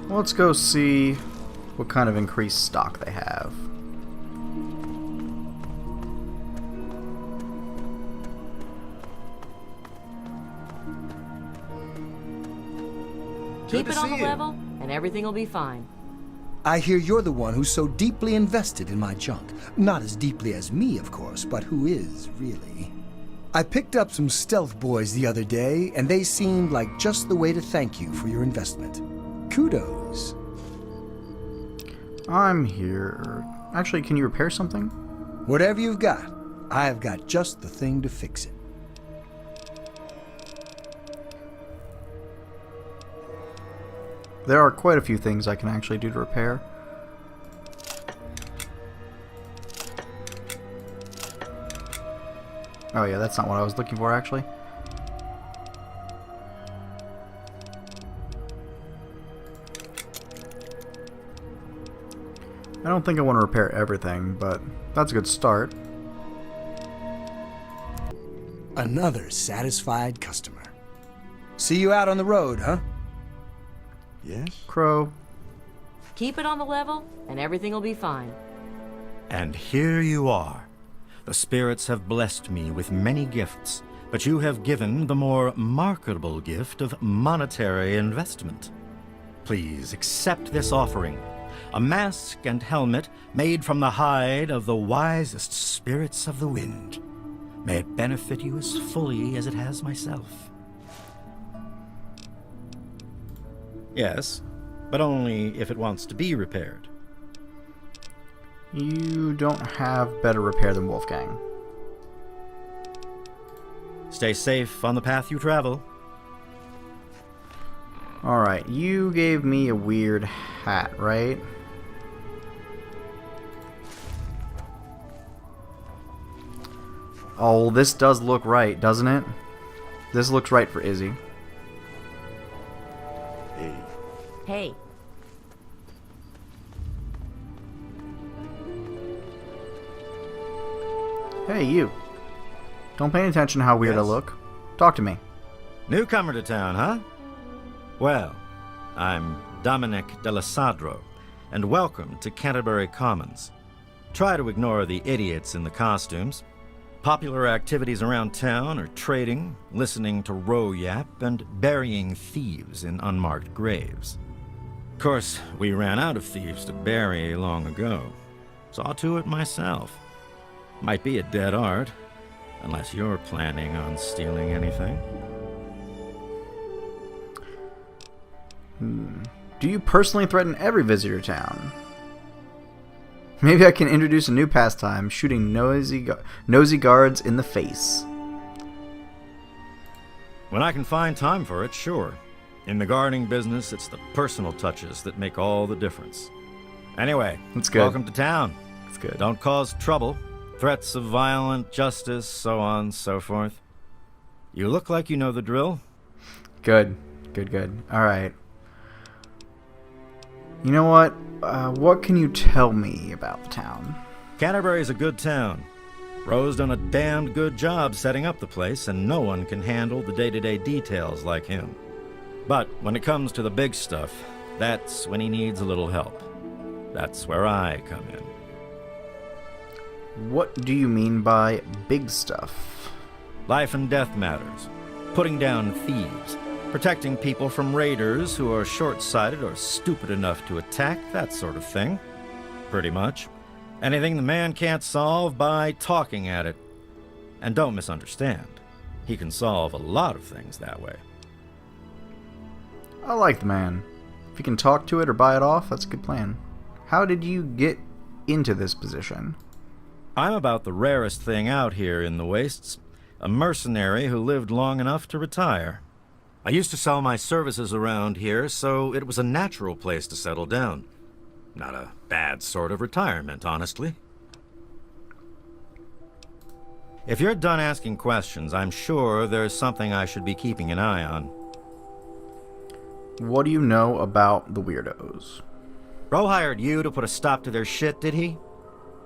Let's go see what kind of increased stock they have. Keep it on the level, and everything will be fine. I hear you're the one who's so deeply invested in my junk. Not as deeply as me, of course, but who is, really. I picked up some stealth boys the other day, and they seemed like just the way to thank you for your investment. Kudos. I'm here. Actually, can you repair something? Whatever you've got, I've got just the thing to fix it. There are quite a few things I can actually do to repair. Oh yeah, that's not what I was looking for actually. I don't think I want to repair everything, but that's a good start. Another satisfied customer. See you out on the road, huh? Yes? Crow. Keep it on the level, and everything will be fine. And here you are. The spirits have blessed me with many gifts, but you have given the more marketable gift of monetary investment. Please accept this offering, a mask and helmet made from the hide of the wisest spirits of the wind. May it benefit you as fully as it has myself. Yes, but only if it wants to be repaired. You don't have better repair than Wolfgang. Stay safe on the path you travel. Alright, you gave me a weird hat, right? Oh, this does look right, doesn't it? This looks right for Izzy. Hey. Hey, you. Don't pay attention to how weird I look. Talk to me. Newcomer to town, huh? Well, I'm Dominic Delasadro, and welcome to Canterbury Commons. Try to ignore the idiots in the costumes. Popular activities around town are trading, listening to row yap, and burying thieves in unmarked graves. Of course, we ran out of thieves to bury long ago. Saw to it myself. Might be a dead art, unless you're planning on stealing anything. Do you personally threaten every visitor town? Maybe I can introduce a new pastime, shooting nosy guards in the face. When I can find time for it, sure. In the gardening business, it's the personal touches that make all the difference. Anyway, that's good. Welcome to town. That's good. Don't cause trouble. Threats of violent justice, so on, so forth. You look like you know the drill. Good. Good, good. Alright. You know what? What can you tell me about the town? Canterbury's a good town. Ro's done a damned good job setting up the place, and no one can handle the day-to-day details like him. But when it comes to the big stuff, that's when he needs a little help. That's where I come in. What do you mean by big stuff? Life and death matters. Putting down thieves. Protecting people from raiders who are short-sighted or stupid enough to attack, that sort of thing. Pretty much. Anything the man can't solve by talking at it. And don't misunderstand. He can solve a lot of things that way. I like the man. If you can talk to it or buy it off, that's a good plan. How did you get into this position? I'm about the rarest thing out here in the wastes. A mercenary who lived long enough to retire. I used to sell my services around here, so it was a natural place to settle down. Not a bad sort of retirement, honestly. If you're done asking questions, I'm sure there's something I should be keeping an eye on. What do you know about the weirdos? Ro hired you to put a stop to their shit, did he?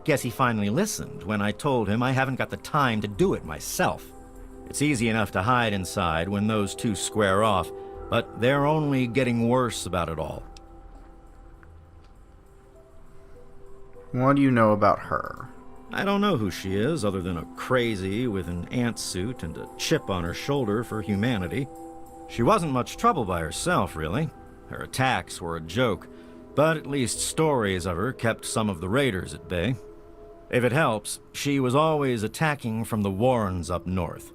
Guess he finally listened when I told him I haven't got the time to do it myself. It's easy enough to hide inside when those two square off, but they're only getting worse about it all. What do you know about her? I don't know who she is, other than a crazy with an ant suit and a chip on her shoulder for humanity. She wasn't much trouble by herself, really. Her attacks were a joke, but at least stories of her kept some of the raiders at bay. If it helps, she was always attacking from the warrens up north.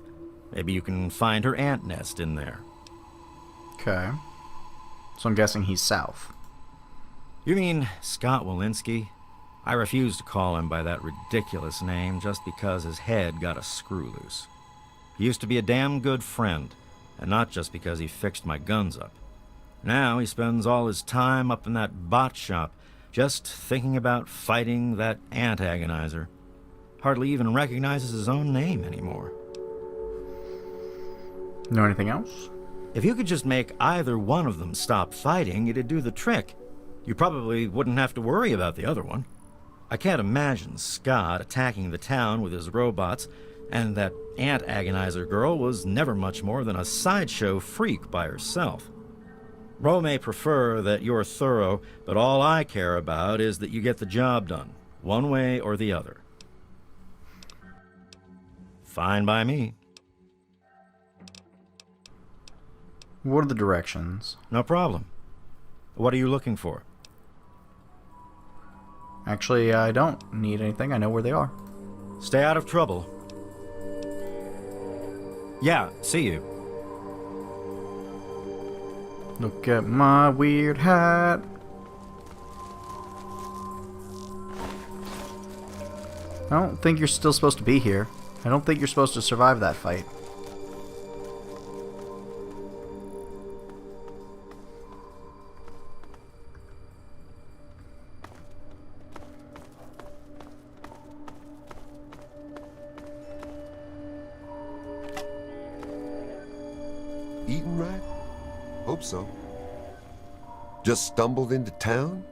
Maybe you can find her ant nest in there. Okay. So I'm guessing he's south. You mean Scott Walensky? I refuse to call him by that ridiculous name just because his head got a screw loose. He used to be a damn good friend, and not just because he fixed my guns up. Now he spends all his time up in that bot shop, just thinking about fighting that antagonizer. Hardly even recognizes his own name anymore. Know anything else? If you could just make either one of them stop fighting, it'd do the trick. You probably wouldn't have to worry about the other one. I can't imagine Scott attacking the town with his robots, and that ant agonizer girl was never much more than a sideshow freak by herself. Ro may prefer that you're thorough, but all I care about is that you get the job done, one way or the other. Fine by me. What are the directions? No problem. What are you looking for? Actually, I don't need anything. I know where they are. Stay out of trouble. Yeah, see you. Look at my weird hat. I don't think you're still supposed to be here. I don't think you're supposed to survive that fight. Eating right? Hope so. Just stumbled into town?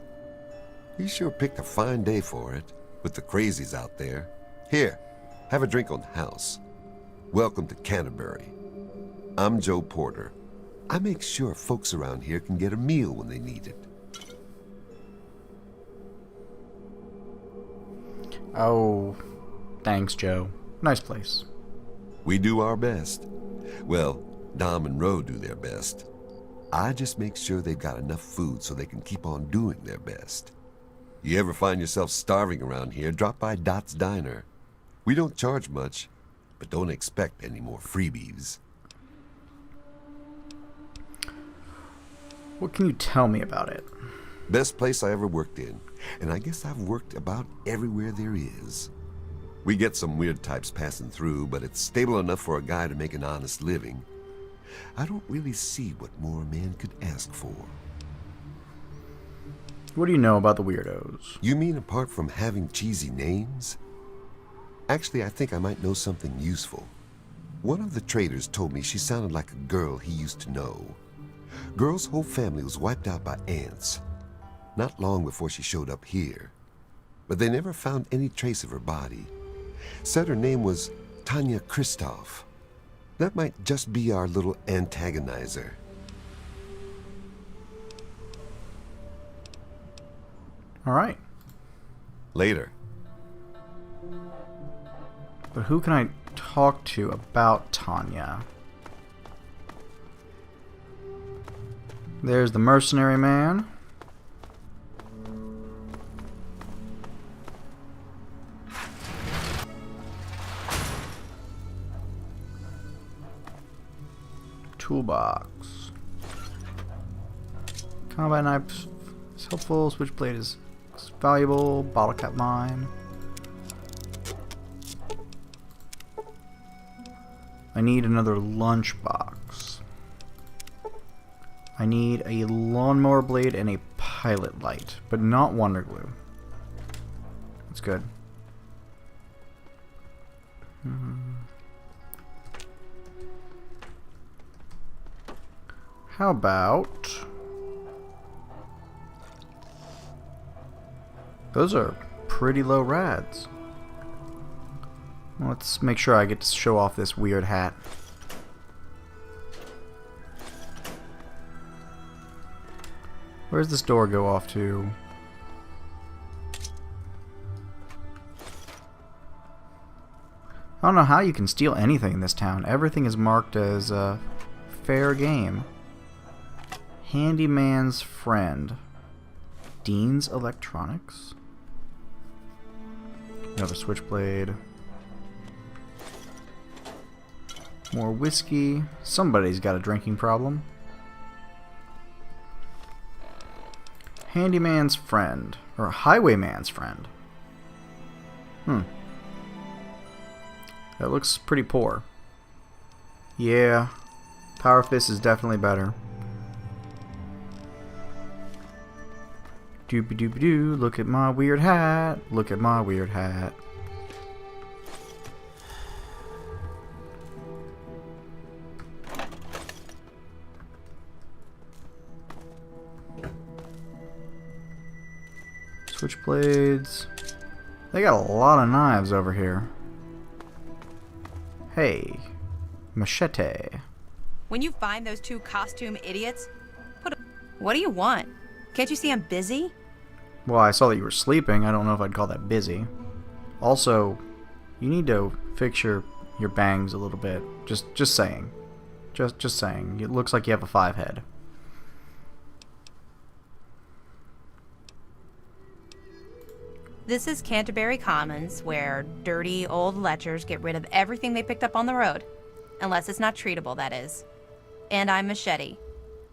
You sure picked a fine day for it, with the crazies out there. Here, have a drink on the house. Welcome to Canterbury. I'm Joe Porter. I make sure folks around here can get a meal when they need it. Oh, thanks, Joe. Nice place. We do our best. Well, Dom and Ro do their best. I just make sure they've got enough food so they can keep on doing their best. You ever find yourself starving around here, drop by Dot's Diner. We don't charge much, but don't expect any more freebies. What can you tell me about it? Best place I ever worked in, and I guess I've worked about everywhere there is. We get some weird types passing through, but it's stable enough for a guy to make an honest living. I don't really see what more a man could ask for. What do you know about the weirdos? You mean apart from having cheesy names? Actually, I think I might know something useful. One of the traders told me she sounded like a girl he used to know. Girl's whole family was wiped out by ants. Not long before she showed up here. But they never found any trace of her body. Said her name was Tanya Kristoff. That might just be our little antagonizer. All right. Later. But who can I talk to about Tanya? There's the mercenary man. Toolbox. Combat knife is helpful. Switchblade is valuable. Bottle cap mine. I need another lunchbox. I need a lawnmower blade and a pilot light, but not wonder glue. That's good. How about... Those are pretty low rads. Let's make sure I get to show off this weird hat. Where's this door go off to? I don't know how you can steal anything in this town. Everything is marked as fair game. Handyman's friend. Dean's Electronics. Another switchblade. More whiskey. Somebody's got a drinking problem. Handyman's friend. Or highwayman's friend. That looks pretty poor. Yeah. Power Fist is definitely better. Doopy doopy doo. Look at my weird hat. Look at my weird hat. Switchblades. They got a lot of knives over here. Hey, machete. When you find those two costume idiots, what do you want? Can't you see I'm busy? Well, I saw that you were sleeping. I don't know if I'd call that busy. Also, you need to fix your bangs a little bit. Just saying. Just saying. It looks like you have a 5 head. This is Canterbury Commons, where dirty old lechers get rid of everything they picked up on the road. Unless it's not treatable, that is. And I'm Machete.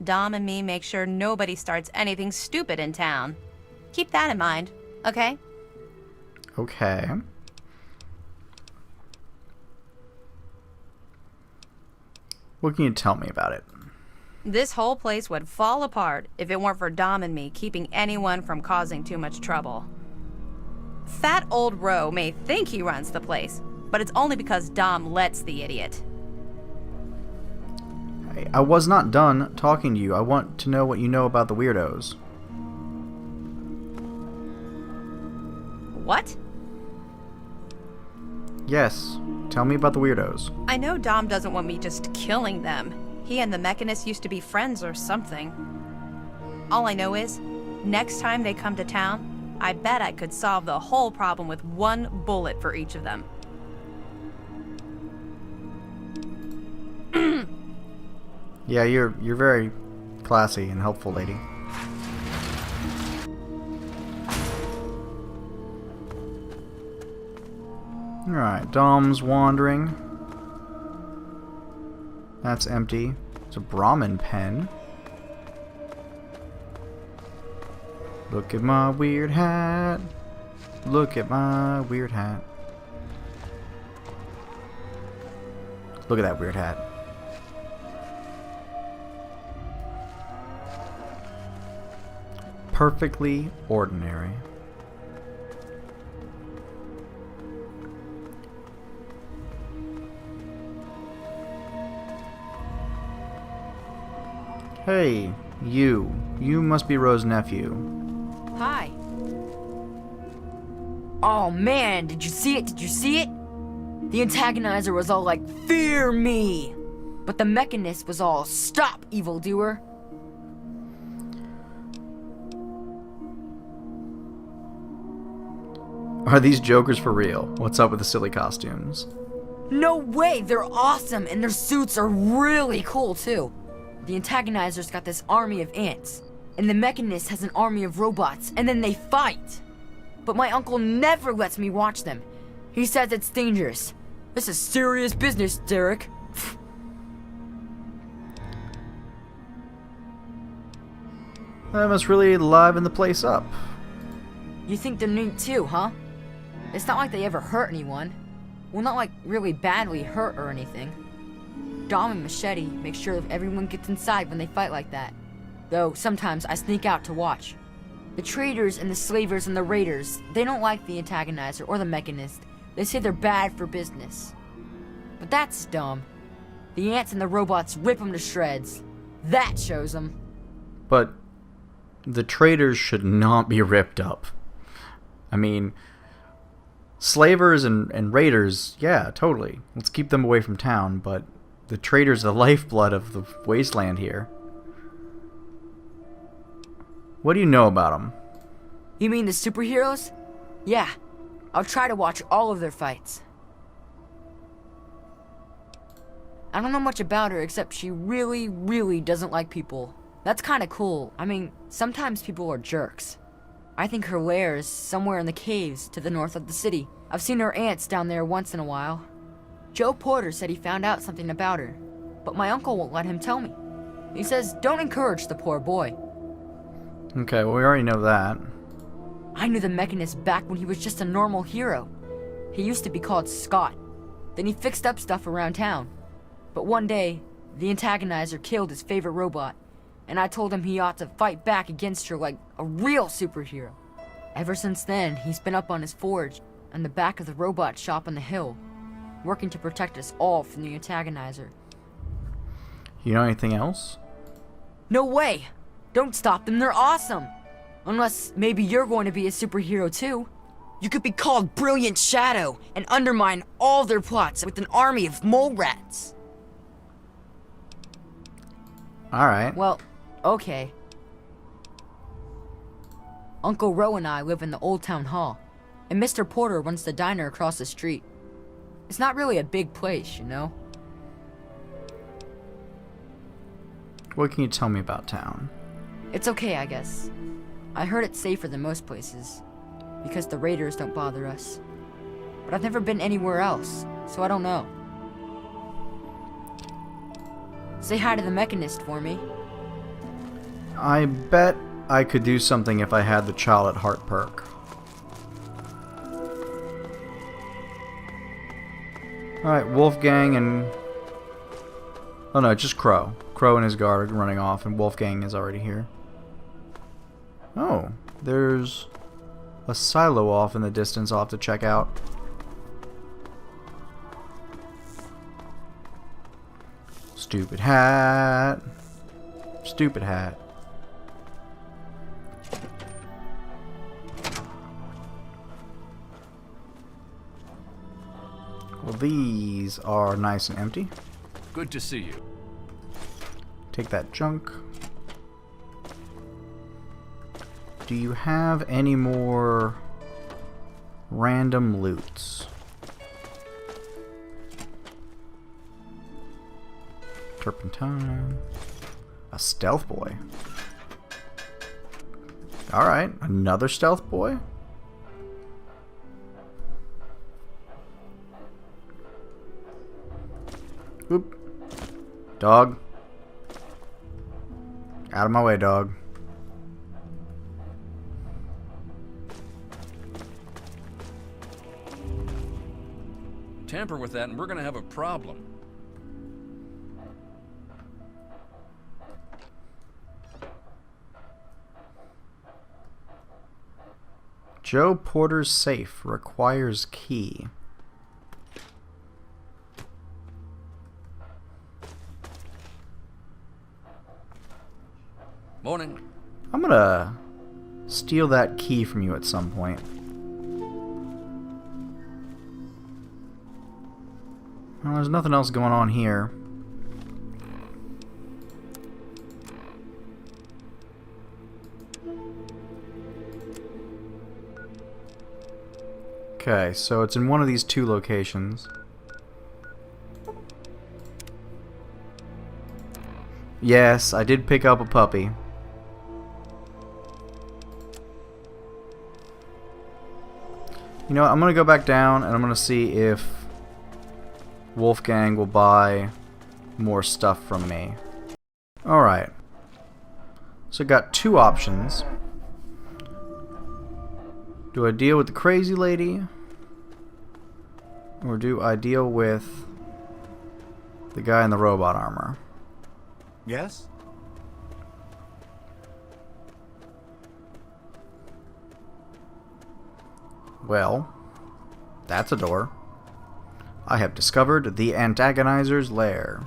Dom and me make sure nobody starts anything stupid in town. Keep that in mind, okay? Okay. What can you tell me about it? This whole place would fall apart if it weren't for Dom and me keeping anyone from causing too much trouble. Fat old Roe may think he runs the place, but it's only because Dom lets the idiot. I was not done talking to you. I want to know what you know about the weirdos. What? Yes. Tell me about the weirdos. I know Dom doesn't want me just killing them. He and the Mechanist used to be friends or something. All I know is, next time they come to town, I bet I could solve the whole problem with one bullet for each of them. Yeah, you're very classy and helpful, lady. Alright, Dom's wandering. That's empty. It's a Brahmin pen. Look at my weird hat. Look at my weird hat. Look at that weird hat. Perfectly ordinary. Hey, you. You must be Rose's nephew. Hi. Oh man, did you see it? Did you see it? The antagonizer was all like, "Fear me!" But the Mechanist was all, "Stop, evildoer!" Are these jokers for real? What's up with the silly costumes? No way, they're awesome, and their suits are really cool too. The antagonizer's got this army of ants, and the Mechanist has an army of robots, and then they fight. But my uncle never lets me watch them. He says it's dangerous. This is serious business, Derek. That must really liven the place up. You think they're neat too, huh? It's not like they ever hurt anyone. Well, not like really badly hurt or anything. Dom and Machete make sure that everyone gets inside when they fight like that. Though sometimes I sneak out to watch. The traders and the slavers and the raiders, they don't like the antagonizer or the Mechanist. They say they're bad for business. But that's dumb. The ants and the robots rip them to shreds. That shows them. But the traders should not be ripped up. I mean, slavers and raiders, yeah, totally. Let's keep them away from town, but the traders are the lifeblood of the wasteland here. What do you know about them? You mean the superheroes? Yeah. I'll try to watch all of their fights. I don't know much about her except she really, really doesn't like people. That's kinda cool. I mean, sometimes people are jerks. I think her lair is somewhere in the caves to the north of the city. I've seen her aunts down there once in a while. Joe Porter said he found out something about her, but my uncle won't let him tell me. He says don't encourage the poor boy. Okay, well, we already know that. I knew the Mechanist back when he was just a normal hero. He used to be called Scott. Then he fixed up stuff around town. But one day, the antagonizer killed his favorite robot, and I told him he ought to fight back against her like a real superhero. Ever since then, he's been up on his forge and the back of the robot shop on the hill, working to protect us all from the antagonizer. You know anything else? No way! Don't stop them, they're awesome! Unless maybe you're going to be a superhero too. You could be called Brilliant Shadow and undermine all their plots with an army of mole rats. Alright. Well, okay. Uncle Roe and I live in the Old Town Hall, and Mr. Porter runs the diner across the street. It's not really a big place, you know? What can you tell me about town? It's okay, I guess. I heard it's safer than most places, because the raiders don't bother us. But I've never been anywhere else, so I don't know. Say hi to the Mechanist for me. I bet I could do something if I had the Child at Heart perk. Alright, Wolfgang and... Oh no, just Crow. Crow and his guard are running off, and Wolfgang is already here. Oh, there's a silo off in the distance I'll have to check out. Stupid hat. Stupid hat. Well, these are nice and empty. Good to see you. Take that junk. Do you have any more random loots? Turpentine. A stealth boy. Alright, another stealth boy? Oop. Dog. Out of my way, dog. Tamper with that and we're gonna have a problem. Joe Porter's safe requires key. Morning. I'm gonna steal that key from you at some point. Well, there's nothing else going on here. Okay, so it's in one of these two locations. Yes, I did pick up a puppy. You know what, I'm gonna go back down and I'm gonna see if Wolfgang will buy more stuff from me. Alright. So I got two options. Do I deal with the crazy lady? Or do I deal with the guy in the robot armor? Yes? Well, that's a door. I have discovered the antagonizer's lair.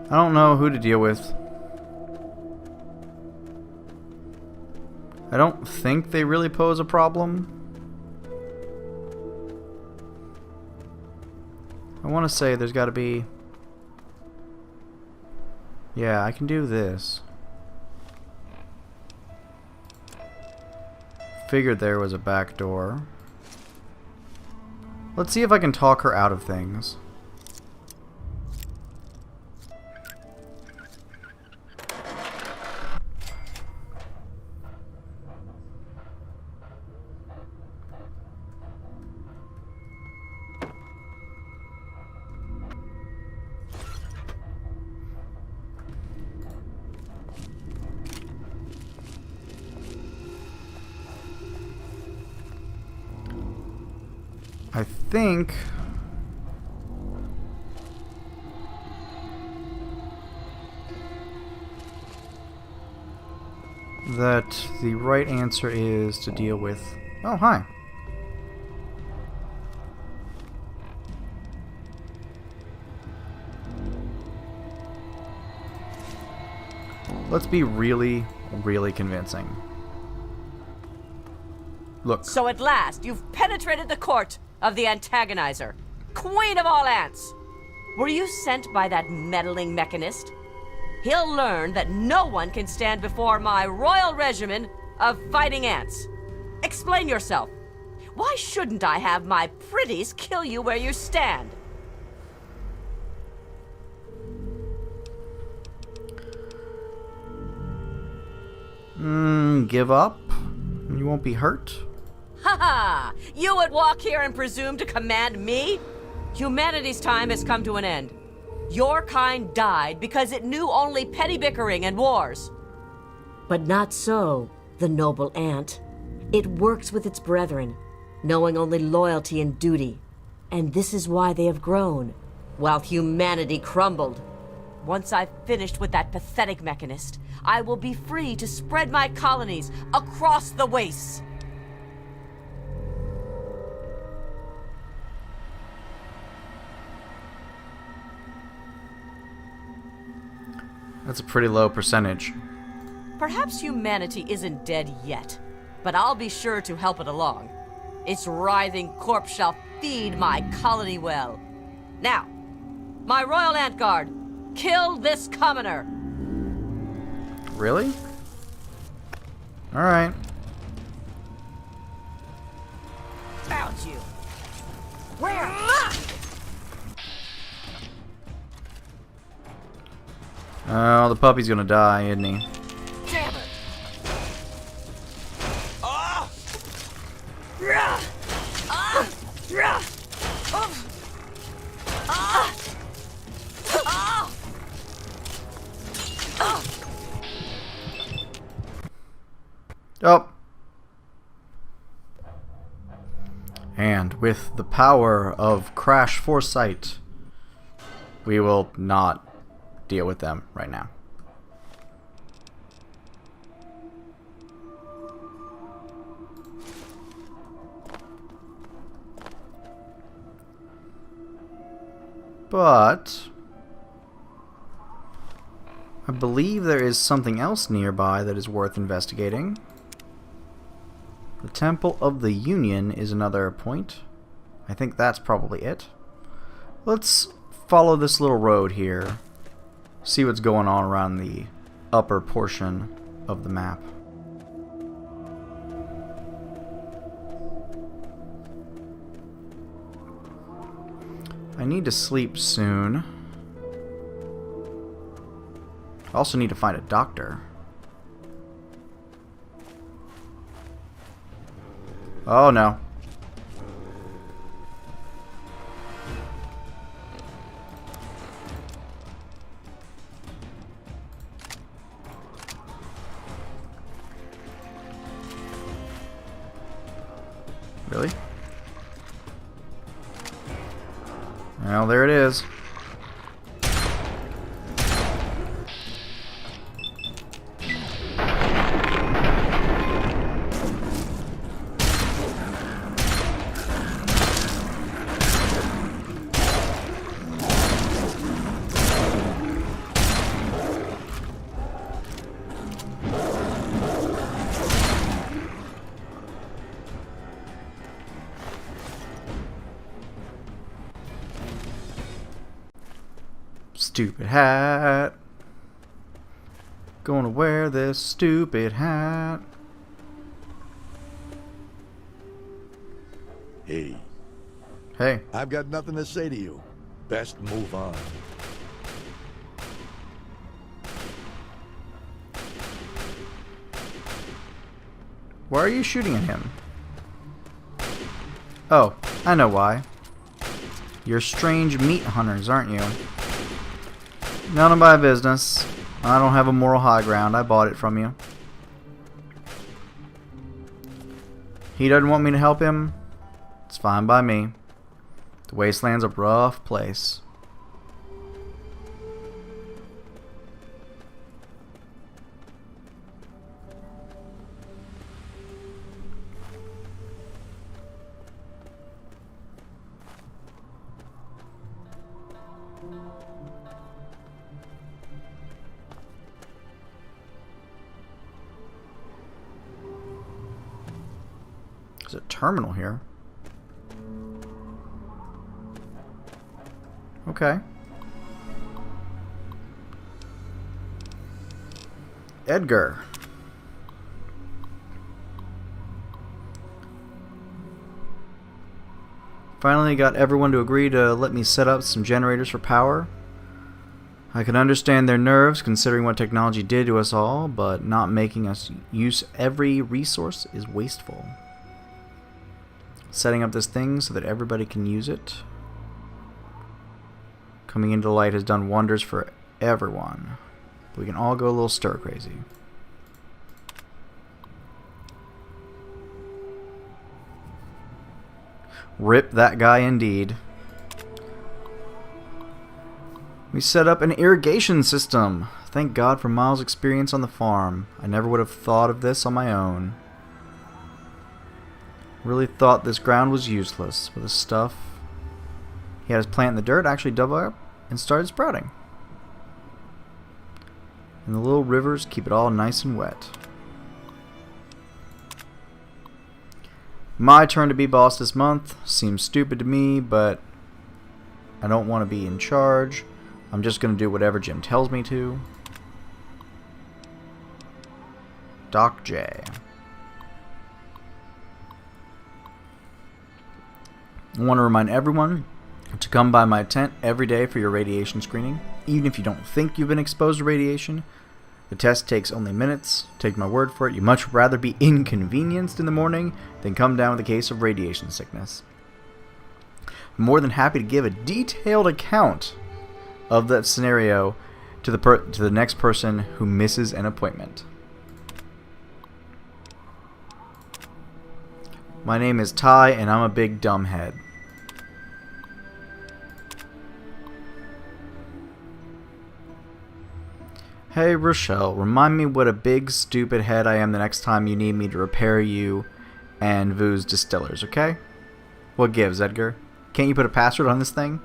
I don't know who to deal with. I don't think they really pose a problem. I want to say there's got to be... Yeah, I can do this. Figured there was a back door. Let's see if I can talk her out of things. I think that the right answer is to deal with... Oh, hi. Let's be really, really convincing. Look. So at last, you've penetrated the court of the antagonizer, queen of all ants. Were you sent by that meddling mechanist? He'll learn that no one can stand before my royal regimen of fighting ants. Explain yourself. Why shouldn't I have my pretties kill you where you stand? Give up? You won't be hurt? Ha ha! You would walk here and presume to command me? Humanity's time has come to an end. Your kind died because it knew only petty bickering and wars. But not so, the noble ant. It works with its brethren, knowing only loyalty and duty. And this is why they have grown, while humanity crumbled. Once I've finished with that pathetic mechanist, I will be free to spread my colonies across the wastes. That's a pretty low percentage. Perhaps humanity isn't dead yet, but I'll be sure to help it along. Its writhing corpse shall feed my colony well. Now, my royal ant guard, kill this commoner! Really? Alright. Found you! Where? Oh, the puppy's gonna die, isn't he? Damn it! Oh. And with the power of Crash Foresight, we will not deal with them right now. But I believe there is something else nearby that is worth investigating. The Temple of the Union is another point. I think that's probably it. Let's follow this little road here. See what's going on around the upper portion of the map. I need to sleep soon. I also need to find a doctor. Oh no. Really? Well, there it is. Stupid hat. Gonna wear this stupid hat. Hey, Hey. I've got nothing to say to you. Best move on. Why are you shooting at him? Oh, I know why. You're strange meat hunters, aren't you? None of my business. I don't have a moral high ground. I bought it from you. He doesn't want me to help him. It's fine by me. The wasteland's a rough place. There's a terminal here. Okay. Edgar. Finally got everyone to agree to let me set up some generators for power. I can understand their nerves considering what technology did to us all, but not making us use every resource is wasteful. Setting up this thing so that everybody can use it. Coming into the light has done wonders for everyone. We can all go a little stir crazy. Rip that guy indeed. We set up an irrigation system. Thank God for Miles' experience on the farm. I never would have thought of this on my own. Really thought this ground was useless, but the stuff he had his plant in the dirt actually dug up and started sprouting. And the little rivers keep it all nice and wet. My turn to be boss this month. Seems stupid to me, but I don't want to be in charge. I'm just going to do whatever Jim tells me to. Doc J. I want to remind everyone to come by my tent every day for your radiation screening. Even if you don't think you've been exposed to radiation, the test takes only minutes. Take my word for it, you'd much rather be inconvenienced in the morning than come down with a case of radiation sickness. I'm more than happy to give a detailed account of that scenario to the next person who misses an appointment. My name is Ty, and I'm a big dumbhead. Hey Rochelle, remind me what a big stupid head I am the next time you need me to repair you and Vu's distillers, okay? What gives, Edgar? Can't you put a password on this thing?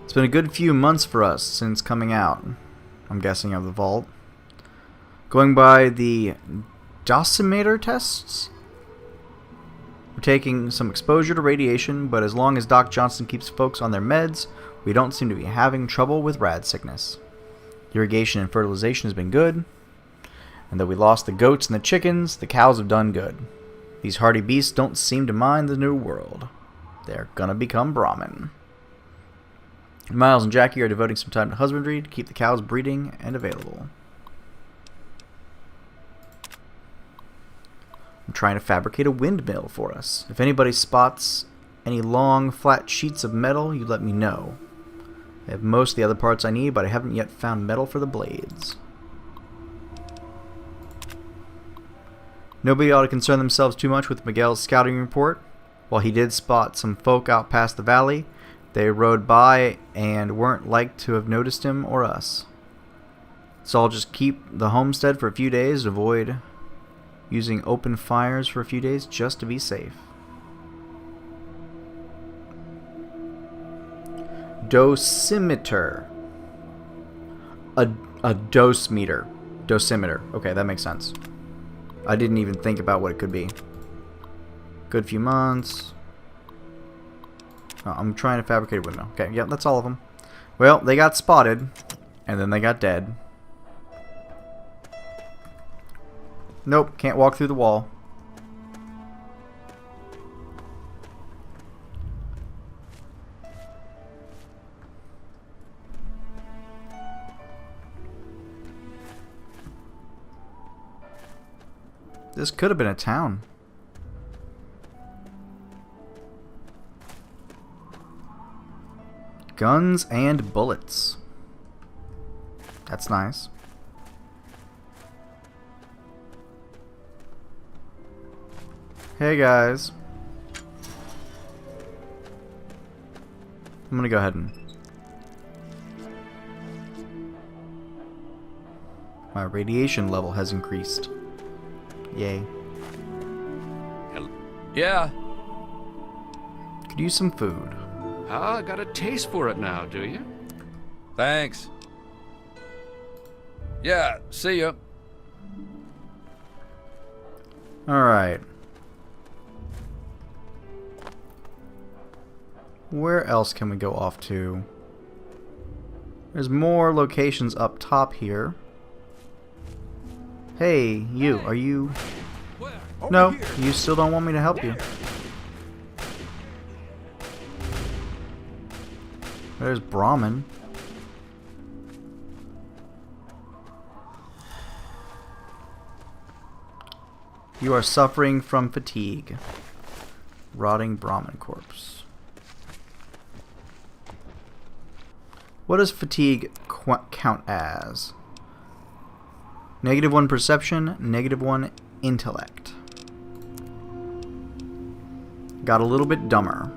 It's been a good few months for us since coming out, I'm guessing, of the vault. Going by the dosimeter tests, we're taking some exposure to radiation, but as long as Doc Johnson keeps folks on their meds, we don't seem to be having trouble with rad sickness. Irrigation and fertilization has been good, and though we lost the goats and the chickens, the cows have done good. These hardy beasts don't seem to mind the new world. They're gonna become Brahmin. Miles and Jackie are devoting some time to husbandry to keep the cows breeding and available. I'm trying to fabricate a windmill for us. If anybody spots any long, flat sheets of metal, you let me know. I have most of the other parts I need, but I haven't yet found metal for the blades. Nobody ought to concern themselves too much with Miguel's scouting report. While he did spot some folk out past the valley, they rode by and weren't like to have noticed him or us. So I'll just keep the homestead for a few days, avoid using open fires for a few days just to be safe. Dosimeter. A dose meter. Dosimeter. Okay, that makes sense. I didn't even think about what it could be. Good few months. Oh, I'm trying to fabricate a windmill. Okay, yeah, that's all of them. Well, they got spotted, and then they got dead. Nope, can't walk through the wall. This could have been a town. Guns and bullets. That's nice. Hey guys. I'm gonna go ahead and... My radiation level has increased. Yay. Yeah. Could use some food. Ah, got a taste for it now, do you? Thanks. Yeah, see ya. Alright. Where else can we go off to? There's more locations up top here. Hey, you, are you... No, you still don't want me to help you. There's Brahmin. You are suffering from fatigue. Rotting Brahmin corpse. What does fatigue count as? -1 perception, -1 intellect. Got a little bit dumber.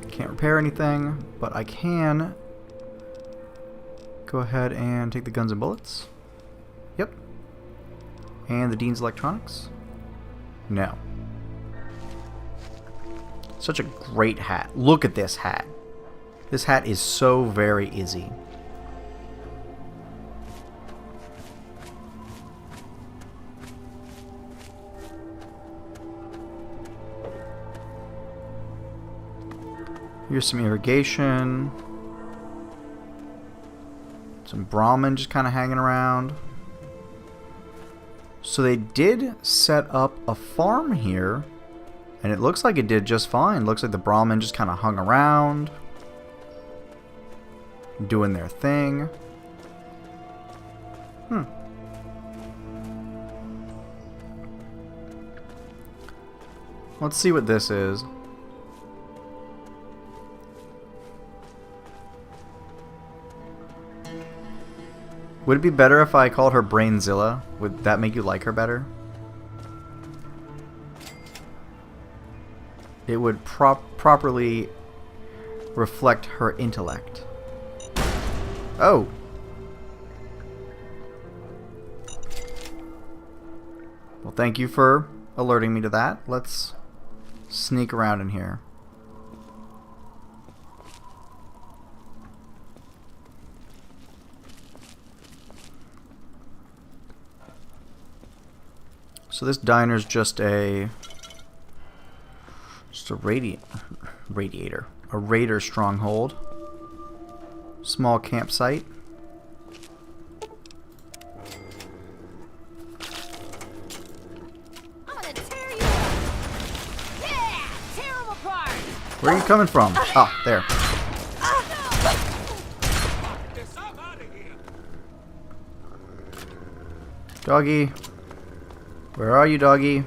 Can't repair anything, but I can go ahead and take the guns and bullets. Yep. And the Dean's electronics? No. Such a great hat. Look at this hat. This hat is so very easy. Here's some irrigation. Some Brahmin just kind of hanging around. So they did set up a farm here. And it looks like it did just fine. Looks like the Brahmin just kind of hung around. Doing their thing. Let's see what this is. Would it be better if I called her Brainzilla? Would that make you like her better? It would properly reflect her intellect. Oh! Well, thank you for alerting me to that. Let's sneak around in here. So this diner's just a radiator. A raider stronghold. Small campsite. I'm gonna tear you up. Yeah, tear 'em apart. Where are you coming from? Ah, there. Doggy. Where are you, doggy?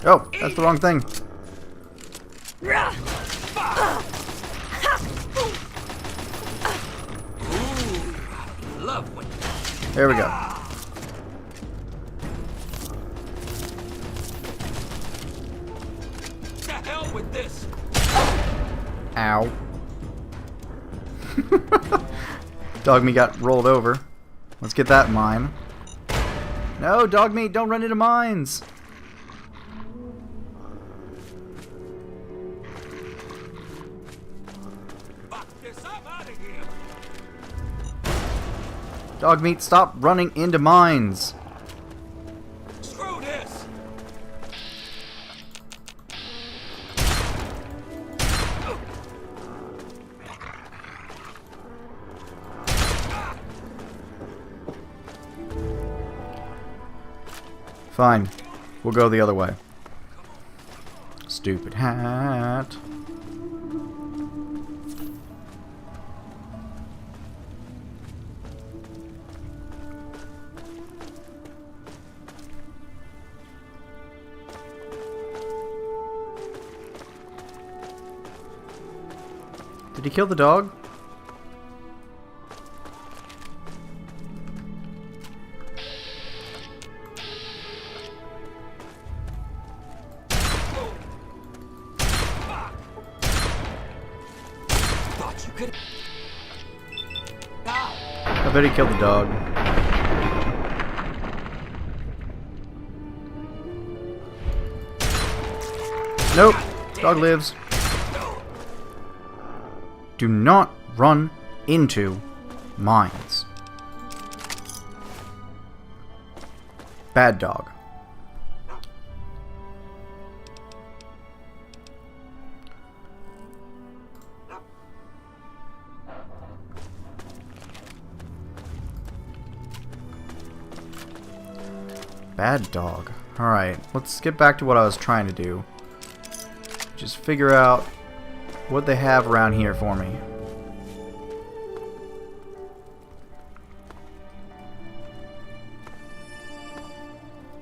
Oh, that's the wrong thing. There we go. To hell with this. Ow. Dog meat got rolled over. Let's get that mine. No, dog meat, don't run into mines. Dog meat, stop running into mines. Screw this! Fine. We'll go the other way. Stupid hat. Did he kill the dog? I bet he killed the dog. Nope. Dog lives. Do not run into mines. Bad dog. Bad dog. Alright, let's get back to what I was trying to do. Just figure out what they have around here for me.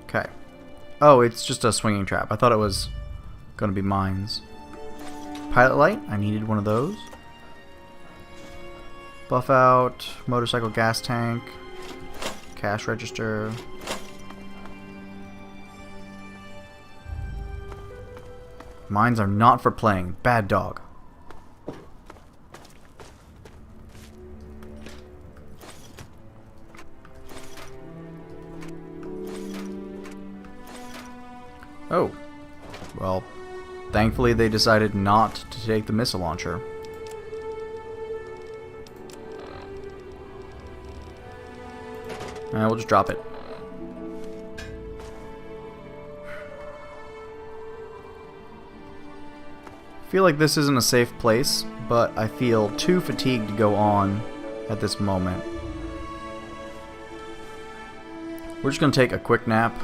Okay. Oh, it's just a swinging trap. I thought it was going to be mines. Pilot light. I needed one of those. Buff out. Motorcycle gas tank. Cash register. Mines are not for playing. Bad dog. Oh. Well, thankfully they decided not to take the missile launcher. We'll just drop it. I feel like this isn't a safe place, but I feel too fatigued to go on at this moment. We're just going to take a quick nap.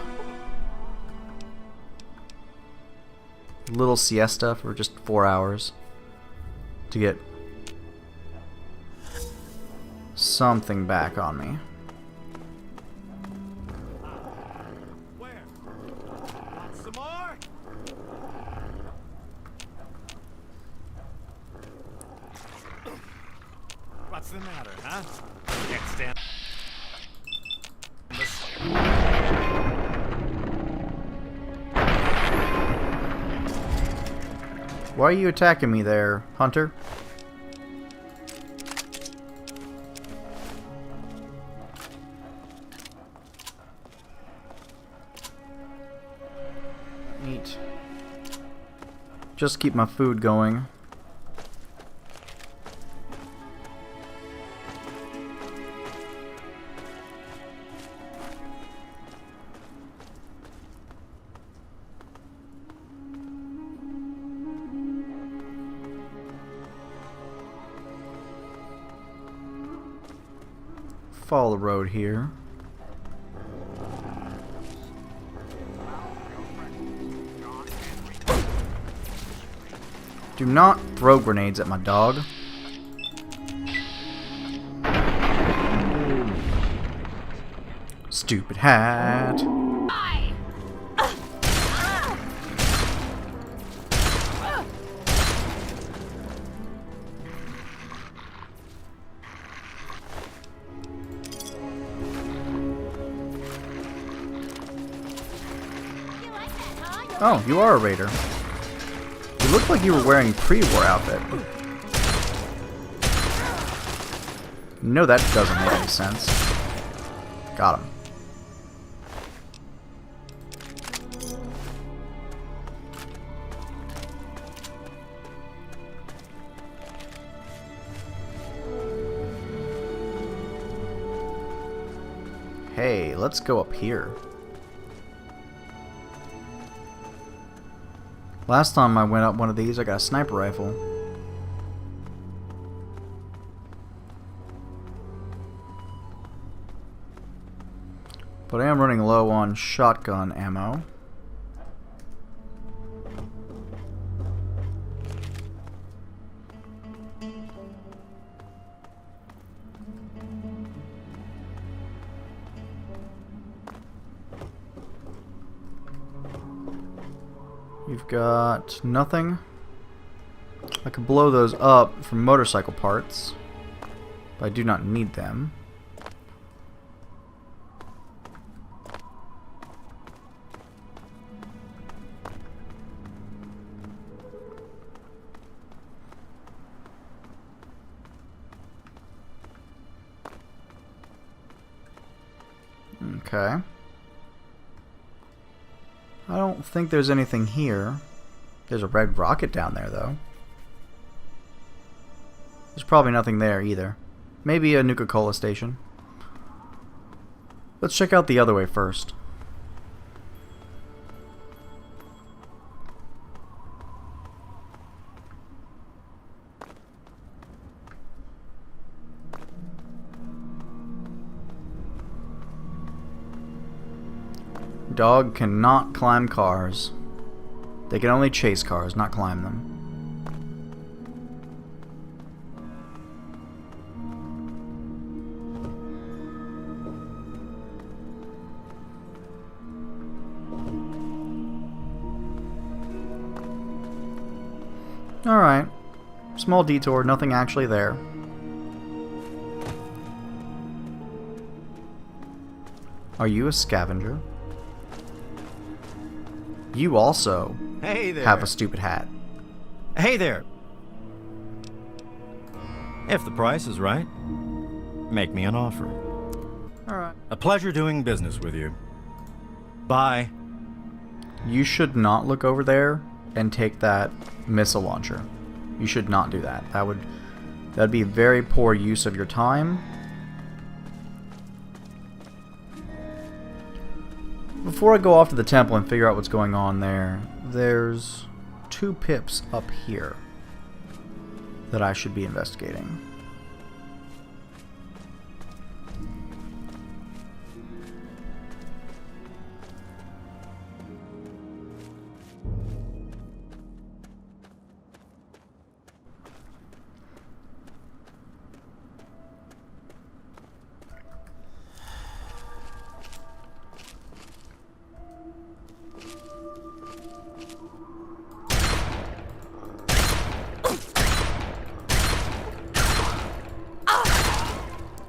A little siesta for just 4 hours to get something back on me. What's the matter, huh? Can't stand Why are you attacking me there, Hunter? Neat. Just keep my food going. Follow the road here. Do not throw grenades at my dog. Stupid hat. Oh, you are a raider. You look like you were wearing pre-war outfit. No, that doesn't make any sense. Got him. Hey, let's go up here. Last time I went up one of these, I got a sniper rifle. But I am running low on shotgun ammo. You've got nothing. I could blow those up for motorcycle parts, but I do not need them. Okay. I don't think there's anything here. There's a red rocket down there, though. There's probably nothing there either. Maybe a Nuka-Cola station. Let's check out the other way first. Dog cannot climb cars. They can only chase cars, not climb them. Alright. Small detour, nothing actually there. Are you a scavenger? You also have a stupid hat. Hey there! If the price is right, make me an offer. Alright. A pleasure doing business with you. Bye. You should not look over there and take that missile launcher. You should not do that. That'd be very poor use of your time. Before I go off to the temple and figure out what's going on there, there's 2 pips up here that I should be investigating.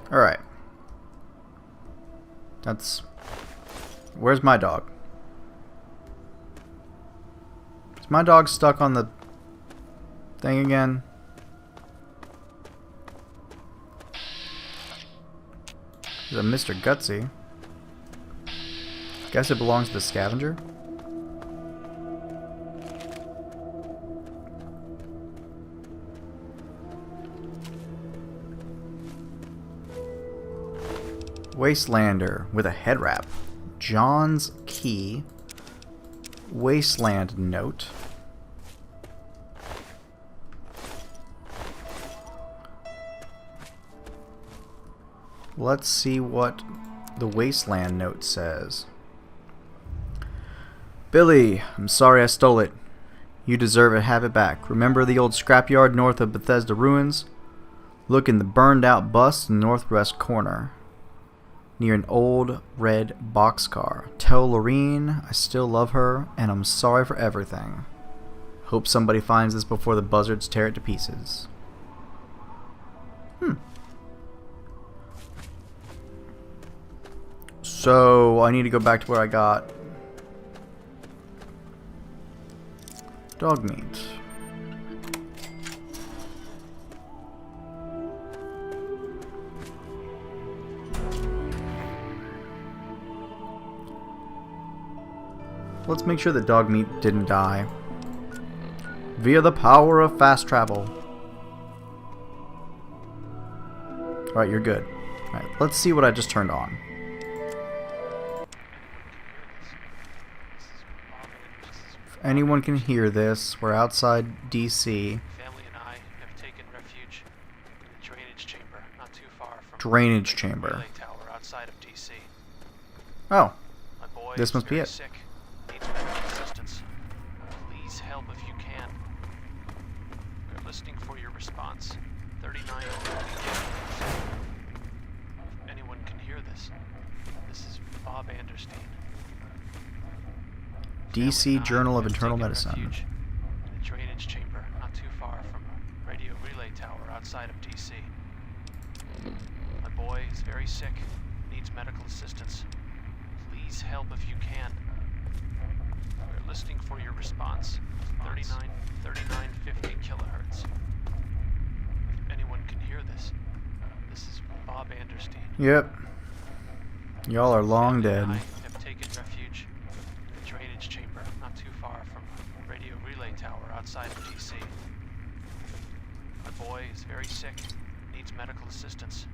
Alright. Where's my dog? Is my dog stuck on the thing again? There's a Mr. Gutsy. Guess it belongs to the scavenger? Wastelander with a head wrap. John's key. Wasteland note. Let's see what the Wasteland note says. Billy, I'm sorry I stole it. You deserve it, have it back. Remember the old scrapyard north of Bethesda Ruins? Look in the burned out bus in the northwest corner. Near an old red boxcar. Tell Lorene I still love her and I'm sorry for everything. Hope somebody finds this before the buzzards tear it to pieces. So I need to go back to where I got dog meat. Let's make sure that dog meat didn't die. Via the power of fast travel. Alright, you're good. Alright, let's see what I just turned on. anyone can hear this. We're outside DC. Family and I have taken refuge in the drainage chamber, not too far from Drainage the chamber. relay tower outside of DC. Oh, My boy this is must be very it. sick. Needs medical assistance. Please help if you can. We're listening for your response. 39. If anyone can hear this, this is Bob Anderstein. DC Journal of Internal Medicine. In the drainage chamber, not too far from a radio relay tower outside of DC. My boy is very sick, needs medical assistance. Please help if you can. We're listening for your response. 3950 kilohertz. If anyone can hear this, this is Bob Anderstein. Yep. Y'all are long Family dead. and I have taken refuge in the drainage chamber, not too far from a radio relay tower outside of DC. My boy is very sick, needs medical assistance.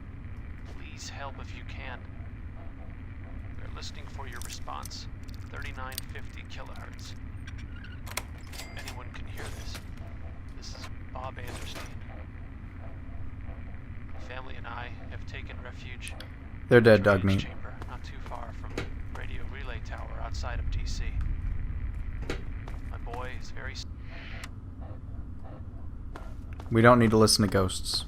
Please help if you can. We're listening for your response. 3950 kilohertz. If anyone can hear this, this is Bob Anderstein. Family and I have taken refuge. They're dead, Drainage Dogmeat. chamber, not too far from a radio relay tower outside of DC. My boy is very. We don't need to listen to ghosts.